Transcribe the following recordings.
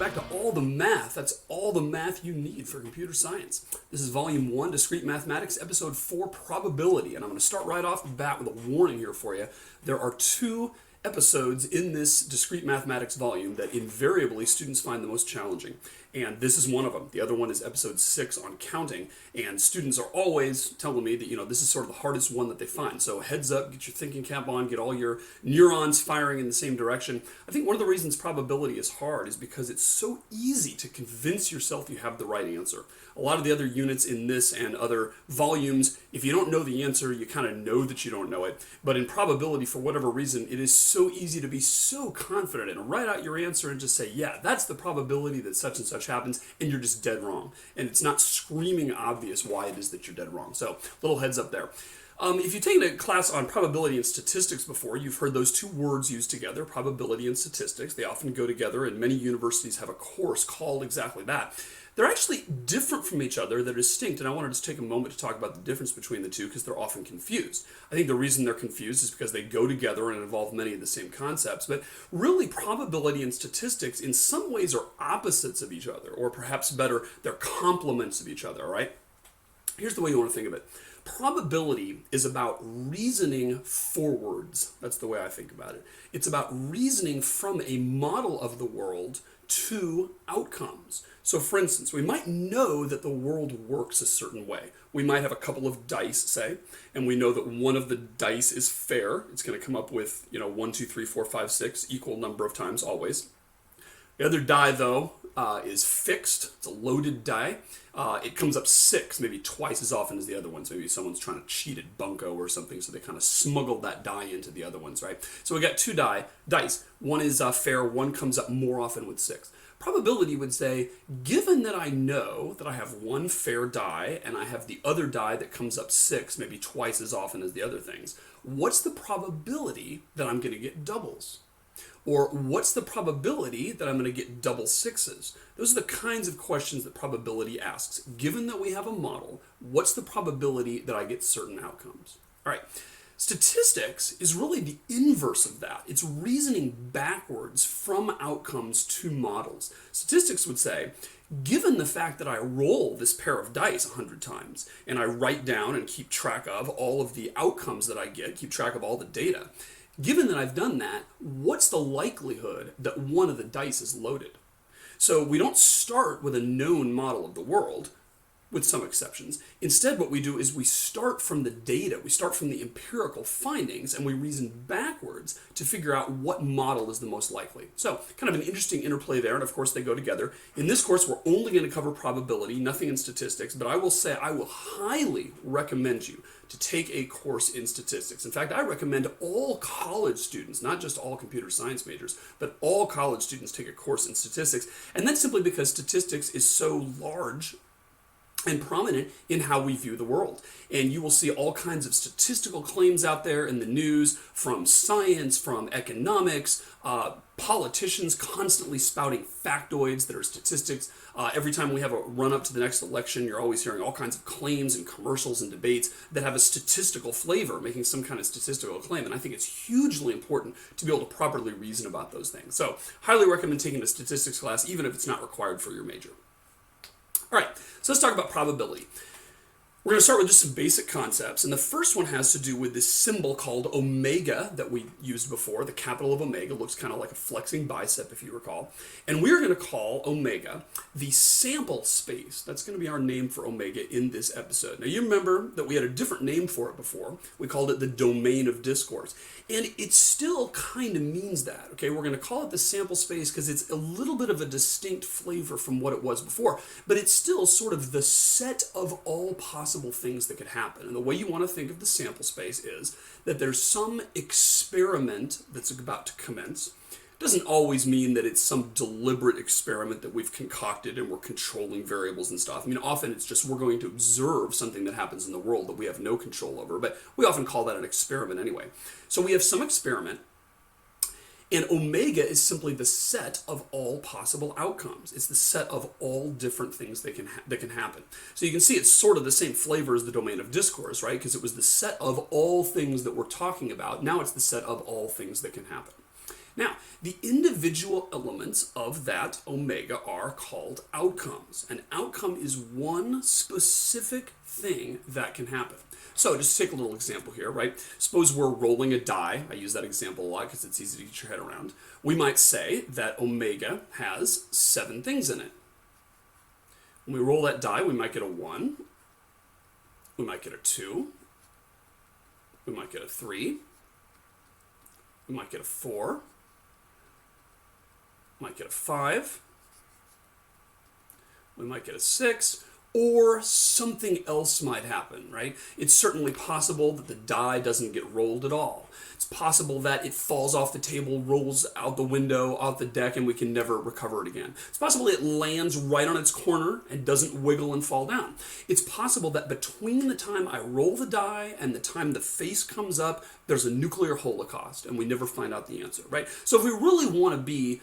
back to All the Math. That's all the math you need for computer science. This is Volume 1, Discrete Mathematics, Episode 4, Probability. And I'm going to start right off the bat with a warning here for you. There are two episodes in this Discrete Mathematics volume that invariably students find the most challenging. And this is one of them. The other one is Episode 6 on counting. And students are always telling me that, this is sort of the hardest one that they find. So heads up, get your thinking cap on, get all your neurons firing in the same direction. I think one of the reasons probability is hard is because it's so easy to convince yourself you have the right answer. A lot of the other units in this and other volumes, if you don't know the answer, you kind of know that you don't know it. But in probability, for whatever reason, it is so easy to be so confident and write out your answer and just say, yeah, that's the probability that such and such happens, and you're just dead wrong. And it's not screaming obvious why it is that you're dead wrong. So, little heads up there. If you've taken a class on probability and statistics before, you've heard those two words used together, probability and statistics. They often go together, and many universities have a course called exactly that. They're actually different from each other, they're distinct, and I wanted to take a moment to talk about the difference between the two because they're often confused. I think the reason they're confused is because they go together and involve many of the same concepts, but really probability and statistics in some ways are opposites of each other, or perhaps better, they're complements of each other, all right? Here's the way you want to think of it. Probability is about reasoning forwards. That's the way I think about it. It's about reasoning from a model of the world to outcomes. So for instance, we might know that the world works a certain way. We might have a couple of dice, say, and we know that one of the dice is fair. It's going to come up with, 1, 2, 3, 4, 5, 6, equal number of times always. The other die, though, is fixed. It's a loaded die. It comes up 6, maybe twice as often as the other ones. Maybe someone's trying to cheat at bunco or something, so they kind of smuggled that die into the other ones, right? So we got two dice. One is fair, one comes up more often with 6. Probability would say, given that I know that I have one fair die and I have the other die that comes up 6, maybe twice as often as the other things, what's the probability that I'm going to get doubles? Or what's the probability that I'm going to get double 6s? Those are the kinds of questions that probability asks. Given that we have a model, what's the probability that I get certain outcomes? All right. Statistics is really the inverse of that. It's reasoning backwards from outcomes to models. Statistics would say, given the fact that I roll this pair of dice 100 times, and I write down and keep track of all of the outcomes that I get, keep track of all the data, given that I've done that, what's the likelihood that one of the dice is loaded? So we don't start with a known model of the world, with some exceptions. Instead, what we do is we start from the data, we start from the empirical findings, and we reason backwards to figure out what model is the most likely. So, kind of an interesting interplay there, and of course they go together. In this course, we're only going to cover probability, nothing in statistics, but I will say I will highly recommend you to take a course in statistics. In fact, I recommend all college students, not just all computer science majors, but all college students take a course in statistics, and that's simply because statistics is so large and prominent in how we view the world. And you will see all kinds of statistical claims out there in the news from science, from economics, politicians constantly spouting factoids that are statistics. Every time we have a run up to the next election, you're always hearing all kinds of claims and commercials and debates that have a statistical flavor, making some kind of statistical claim. And I think it's hugely important to be able to properly reason about those things. So, highly recommend taking a statistics class, even if it's not required for your major. All right, so let's talk about probability. We're going to start with just some basic concepts, and the first one has to do with this symbol called omega that we used before. The capital of omega looks kind of like a flexing bicep, if you recall. And we're going to call omega the sample space. That's going to be our name for omega in this episode. Now, you remember that we had a different name for it before. We called it the domain of discourse. And it still kind of means that, okay? We're going to call it the sample space because it's a little bit of a distinct flavor from what it was before, but it's still sort of the set of all possible things that could happen. And the way you want to think of the sample space is that there's some experiment that's about to commence. Doesn't always mean that it's some deliberate experiment that we've concocted and we're controlling variables and stuff. I mean, often it's just we're going to observe something that happens in the world that we have no control over, but we often call that an experiment anyway. So we have some experiment, and omega is simply the set of all possible outcomes. It's the set of all different things that can happen. So you can see it's sort of the same flavor as the domain of discourse, right? Because it was the set of all things that we're talking about. Now it's the set of all things that can happen. Now, the individual elements of that omega are called outcomes. An outcome is one specific thing that can happen. So just take a little example here, right? Suppose we're rolling a die. I use that example a lot because it's easy to get your head around. We might say that omega has 7 things in it. When we roll that die, we might get a 1. We might get a 2. We might get a 3. We might get a 4. Might get a 5, we might get a 6, or something else might happen, right? It's certainly possible that the die doesn't get rolled at all. It's possible that it falls off the table, rolls out the window, out the deck, and we can never recover it again. It's possible it lands right on its corner and doesn't wiggle and fall down. It's possible that between the time I roll the die and the time the face comes up, there's a nuclear holocaust, and we never find out the answer, right? So if we really want to be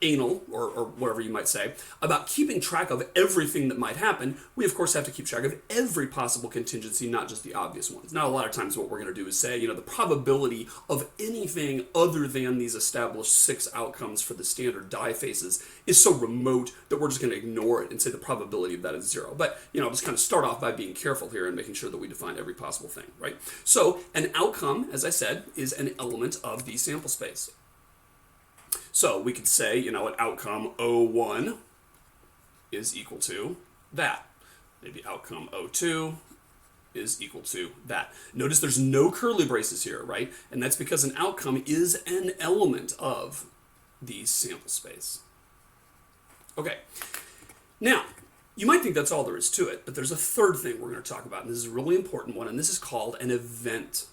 anal, or whatever you might say, about keeping track of everything that might happen, we of course have to keep track of every possible contingency, not just the obvious ones. Now, a lot of times what we're going to do is say, the probability of anything other than these established 6 outcomes for the standard die faces is so remote that we're just going to ignore it and say the probability of that is 0. But, just kind of start off by being careful here and making sure that we define every possible thing, right? So, an outcome, as I said, is an element of the sample space. So we could say, an outcome O1 is equal to that. Maybe outcome O2 is equal to that. Notice there's no curly braces here, right? And that's because an outcome is an element of the sample space. Okay. Now, you might think that's all there is to it, but there's a third thing we're going to talk about, and this is a really important one, and this is called an event.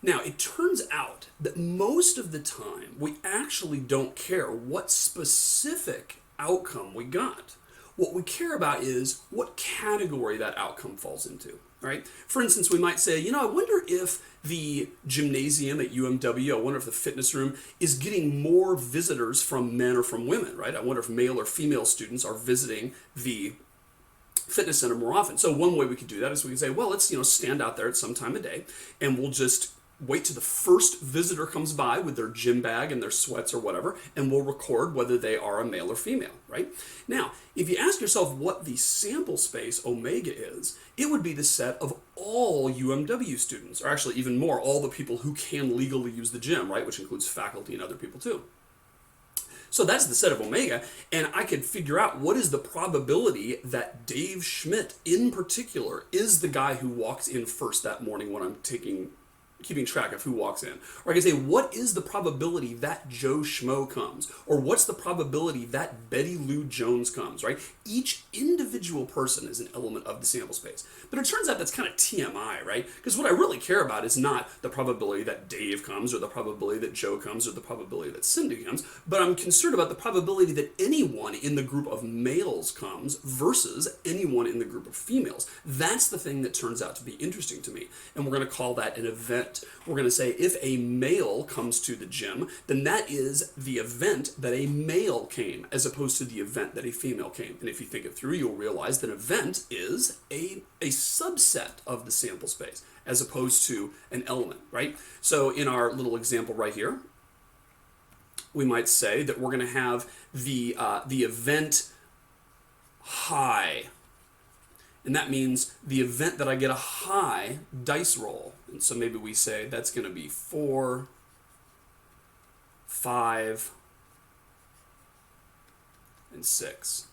Now, it turns out that most of the time, we actually don't care what specific outcome we got. What we care about is what category that outcome falls into, right? For instance, we might say, I wonder if the gymnasium at UMW, I wonder if the fitness room is getting more visitors from men or from women, right? I wonder if male or female students are visiting the fitness center more often. So one way we could do that is we can say, well, let's, stand out there at some time of day, and we'll just wait till the first visitor comes by with their gym bag and their sweats or whatever, and we'll record whether they are a male or female, right? Now, if you ask yourself what the sample space omega is, it would be the set of all UMW students, or actually even more, all the people who can legally use the gym, right? Which includes faculty and other people too. So that's the set of omega, and I could figure out what is the probability that Dave Schmidt in particular is the guy who walks in first that morning when I'm keeping track of who walks in. Or I can say, what is the probability that Joe Schmo comes? Or what's the probability that Betty Lou Jones comes, right? Each individual person is an element of the sample space. But it turns out that's kind of TMI, right? Because what I really care about is not the probability that Dave comes, or the probability that Joe comes, or the probability that Cindy comes, but I'm concerned about the probability that anyone in the group of males comes versus anyone in the group of females. That's the thing that turns out to be interesting to me. And we're going to call that an event. We're going to say if a male comes to the gym, then that is the event that a male came, as opposed to the event that a female came. And if you think it through, you'll realize that an event is a subset of the sample space, as opposed to an element, right? So in our little example right here, we might say that we're going to have the event high. And that means the event that I get a high dice roll. And so maybe we say that's going to be 4, 5, and 6.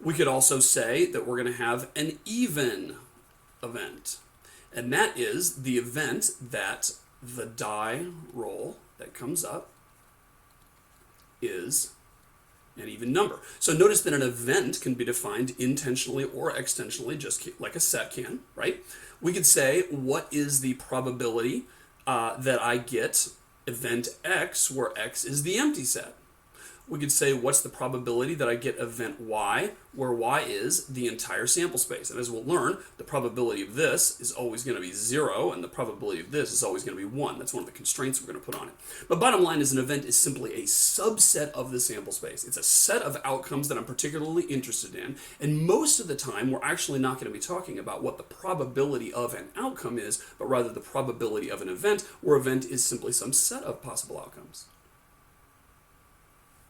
We could also say that we're going to have an even event. And that is the event that the die roll that comes up is an even number. So notice that an event can be defined intentionally or extensionally, just like a set can, right? We could say, what is the probability that I get event X, where X is the empty set? we could say, what's the probability that I get event Y, where Y is the entire sample space. And as we'll learn, the probability of this is always going to be 0, and the probability of this is always going to be 1. That's one of the constraints we're going to put on it. But bottom line is, an event is simply a subset of the sample space. It's a set of outcomes that I'm particularly interested in, and most of the time, we're actually not going to be talking about what the probability of an outcome is, but rather the probability of an event, where event is simply some set of possible outcomes.